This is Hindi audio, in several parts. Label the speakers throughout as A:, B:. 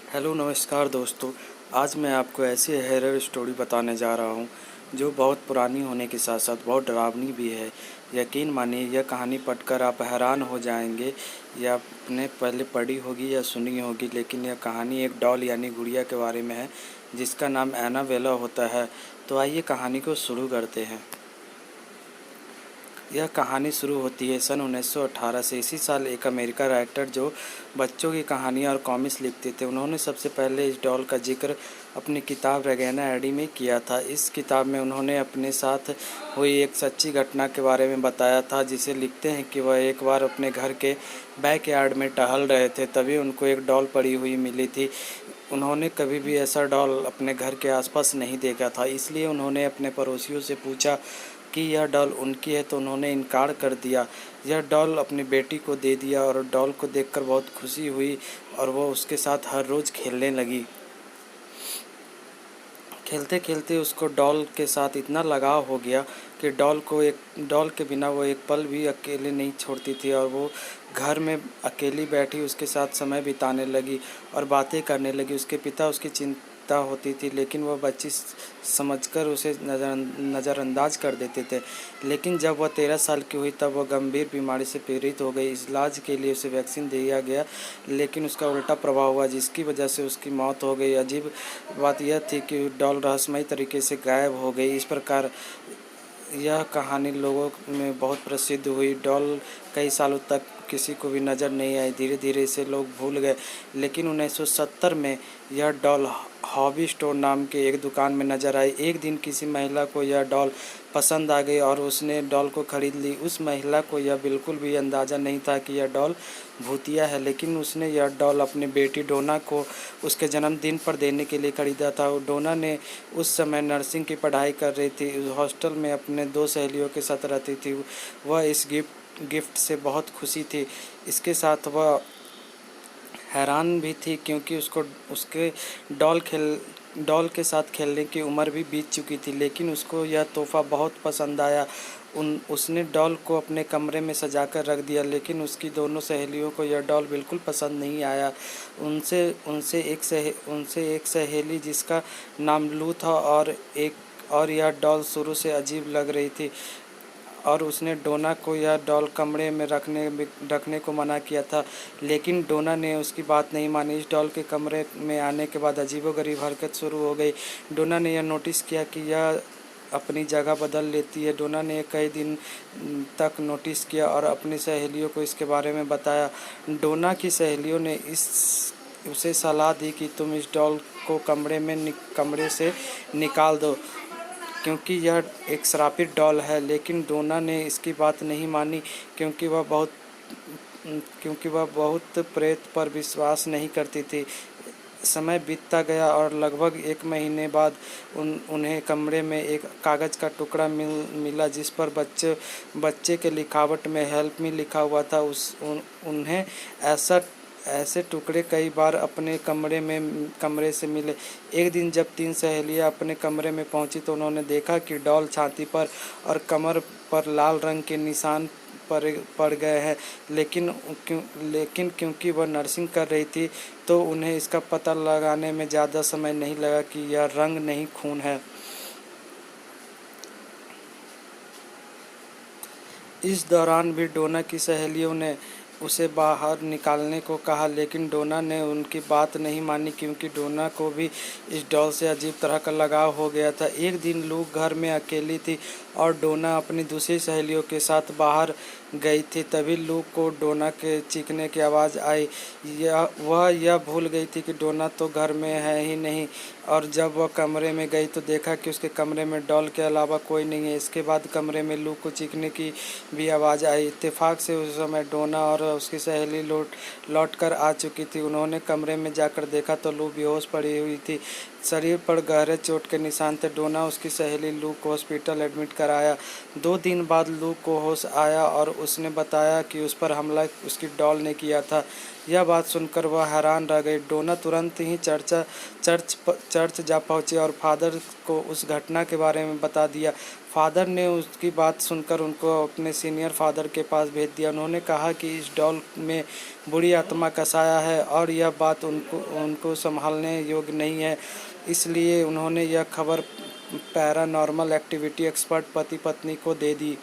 A: हेलो नमस्कार दोस्तों। आज मैं आपको ऐसी हॉरर स्टोरी बताने जा रहा हूँ जो बहुत पुरानी होने के साथ साथ बहुत डरावनी भी है। यकीन मानिए यह कहानी पढ़कर आप हैरान हो जाएंगे। यह आपने पहले पढ़ी होगी या सुनी होगी, लेकिन यह कहानी एक डॉल यानी गुड़िया के बारे में है जिसका नाम एनाबेला होता है। तो आइए कहानी को शुरू करते हैं। यह कहानी शुरू होती है सन 1918 से। इसी साल एक अमेरिका राइटर जो बच्चों की कहानियाँ और कॉमिक्स लिखते थे, उन्होंने सबसे पहले इस डॉल का जिक्र अपनी किताब रेगेना एडी में किया था। इस किताब में उन्होंने अपने साथ हुई एक सच्ची घटना के बारे में बताया था, जिसे लिखते हैं कि वह एक बार अपने घर के बैकयार्ड में टहल रहे थे, तभी उनको एक डॉल पड़ी हुई मिली थी। उन्होंने कभी भी ऐसा डॉल अपने घर के आसपास नहीं देखा था, इसलिए उन्होंने अपने पड़ोसियों से पूछा कि यह डॉल उनकी है, तो उन्होंने इनकार कर दिया। यह डॉल अपनी बेटी को दे दिया और डॉल को देखकर बहुत खुशी हुई और वो उसके साथ हर रोज़ खेलने लगी। खेलते खेलते उसको डॉल के साथ इतना लगाव हो गया कि डॉल के बिना वो एक पल भी अकेले नहीं छोड़ती थी, और वो घर में अकेली बैठी उसके साथ समय बिताने लगी और बातें करने लगी। उसके पिता उसकी चिंता होती थी, लेकिन वह बच्ची समझकर उसे नज़रअंदाज कर देते थे। लेकिन जब वह 13 साल की हुई तब वह गंभीर बीमारी से पीड़ित हो गई। इलाज के लिए उसे वैक्सीन दिया गया, लेकिन उसका उल्टा प्रभाव हुआ जिसकी वजह से उसकी मौत हो गई। अजीब बात यह थी कि डॉल रहस्यमयी तरीके से गायब हो गई। इस प्रकार यह कहानी लोगों में बहुत प्रसिद्ध हुई। डॉल कई सालों तक किसी को भी नज़र नहीं आई। धीरे धीरे इसे लोग भूल गए, लेकिन 1970 में यह डॉल हॉबी स्टोर नाम के एक दुकान में नज़र आई। एक दिन किसी महिला को यह डॉल पसंद आ गई और उसने डॉल को खरीद ली। उस महिला को यह बिल्कुल भी अंदाज़ा नहीं था कि यह डॉल भूतिया है, लेकिन उसने यह डॉल अपनी बेटी डोना को उसके जन्मदिन पर देने के लिए खरीदा था। डोना ने उस समय नर्सिंग की पढ़ाई कर रही थी, हॉस्टल में अपने 2 सहेलियों के साथ रहती थी। वह इस गिफ्ट से बहुत खुशी थी। इसके साथ वह हैरान भी थी क्योंकि उसको उसके डॉल के साथ खेलने की उम्र भी बीत चुकी थी, लेकिन उसको यह तोहफ़ा बहुत पसंद आया। उसने डॉल को अपने कमरे में सजाकर रख दिया, लेकिन उसकी दोनों सहेलियों को यह डॉल बिल्कुल पसंद नहीं आया। उनसे उनसे एक सहेली जिसका नाम लू था और यह डॉल शुरू से अजीब लग रही थी, और उसने डोना को यह डॉल कमरे में रखने को मना किया था, लेकिन डोना ने उसकी बात नहीं मानी। इस डॉल के कमरे में आने के बाद अजीबोगरीब हरकत शुरू हो गई। डोना ने यह नोटिस किया कि यह अपनी जगह बदल लेती है। डोना ने कई दिन तक नोटिस किया और अपनी सहेलियों को इसके बारे में बताया। डोना की सहेलियों ने उसे सलाह दी कि तुम इस डॉल को कमरे से निकाल दो, क्योंकि यह एक श्रापित डॉल है। लेकिन डोना ने इसकी बात नहीं मानी, क्योंकि वह बहुत प्रेत पर विश्वास नहीं करती थी। समय बीतता गया और लगभग 1 महीने बाद उन्हें कमरे में एक कागज़ का टुकड़ा मिला जिस पर बच्चे के लिखावट में हेल्प मी लिखा हुआ था। उन्हें ऐसे टुकड़े कई बार अपने कमरे से मिले। एक दिन जब 3 सहेलियां अपने कमरे में पहुंची तो उन्होंने देखा कि डॉल छाती पर और कमर पर लाल रंग के निशान पड़ गए हैं, लेकिन क्योंकि वह नर्सिंग कर रही थी तो उन्हें इसका पता लगाने में ज़्यादा समय नहीं लगा कि यह रंग नहीं खून है। इस दौरान भी डोना की सहेलियों ने उसे बाहर निकालने को कहा, लेकिन डोना ने उनकी बात नहीं मानी, क्योंकि डोना को भी इस डॉल से अजीब तरह का लगाव हो गया था। एक दिन लू घर में अकेली थी और डोना अपनी दूसरी सहेलियों के साथ बाहर गई थी। तभी लू को डोना के चीखने की आवाज़ आई। वह यह भूल गई थी कि डोना तो घर में है ही नहीं, और जब वह कमरे में गई तो देखा कि उसके कमरे में डॉल के अलावा कोई नहीं है। इसके बाद कमरे में लू को चीखने की भी आवाज़ आई। इत्तेफाक से उस समय डोना और उसकी सहेली लौट कर आ चुकी थी। उन्होंने कमरे में जाकर देखा तो लू बेहोश पड़ी हुई थी। शरीर पर गहरे चोट के निशान थे। डोना उसकी सहेली लू को हॉस्पिटल एडमिट कर आया। 2 दिन बाद लू को होश आया और उसने बताया कि उस पर हमला उसकी डॉल ने किया था। यह बात सुनकर वह हैरान रह गई। डोना तुरंत ही चर्च जा पहुँचे और फादर को उस घटना के बारे में बता दिया। फादर ने उसकी बात सुनकर उनको अपने सीनियर फादर के पास भेज दिया। उन्होंने कहा कि इस डॉल में बुरी आत्मा का साया है और यह बात उनको संभालने योग्य नहीं है। इसलिए उन्होंने यह खबर पैरानॉर्मल एक्टिविटी एक्सपर्ट पति पत्नी को दे दी।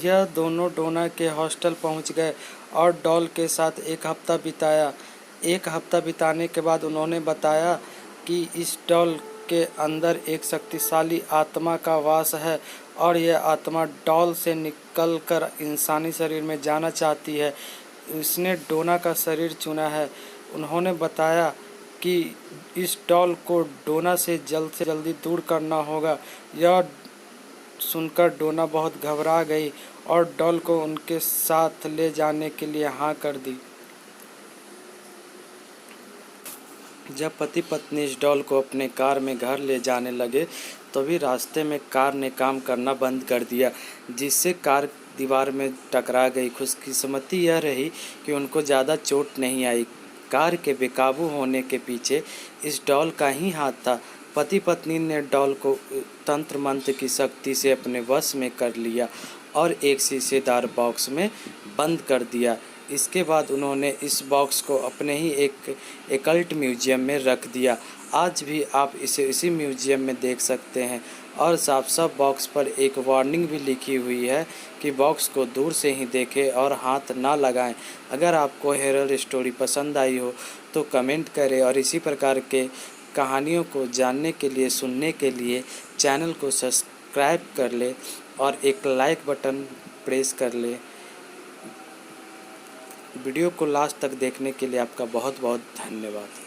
A: यह दोनों डोना के हॉस्टल पहुंच गए और डॉल के साथ एक हफ्ता बिताया। एक हफ्ता बिताने के बाद उन्होंने बताया कि इस डॉल के अंदर एक शक्तिशाली आत्मा का वास है और यह आत्मा डॉल से निकलकर इंसानी शरीर में जाना चाहती है। उसने डोना का शरीर चुना है। उन्होंने बताया कि इस डॉल को डोना से जल्दी दूर करना होगा। यह सुनकर डोना बहुत घबरा गई और डॉल को उनके साथ ले जाने के लिए हाँ कर दी। जब पति पत्नी इस डॉल को अपने कार में घर ले जाने लगे तभी रास्ते में कार ने काम करना बंद कर दिया, जिससे कार दीवार में टकरा गई। खुशकिस्मती यह रही कि उनको ज़्यादा चोट नहीं आई। कार के बेकाबू होने के पीछे इस डॉल का ही हाथ था। पति पत्नी ने डॉल को तंत्र मंत्र की शक्ति से अपने वश में कर लिया और एक शीशेदार बॉक्स में बंद कर दिया। इसके बाद उन्होंने इस बॉक्स को अपने ही एक एकल्ट म्यूजियम में रख दिया। आज भी आप इसे इसी म्यूजियम में देख सकते हैं और साफ साफ बॉक्स पर एक वार्निंग भी लिखी हुई है कि बॉक्स को दूर से ही देखें और हाथ ना लगाएं। अगर आपको हॉरर स्टोरी पसंद आई हो तो कमेंट करें और इसी प्रकार के कहानियों को जानने के लिए सुनने के लिए चैनल को सब्सक्राइब कर ले और एक लाइक बटन प्रेस कर ले। वीडियो को लास्ट तक देखने के लिए आपका बहुत बहुत धन्यवाद।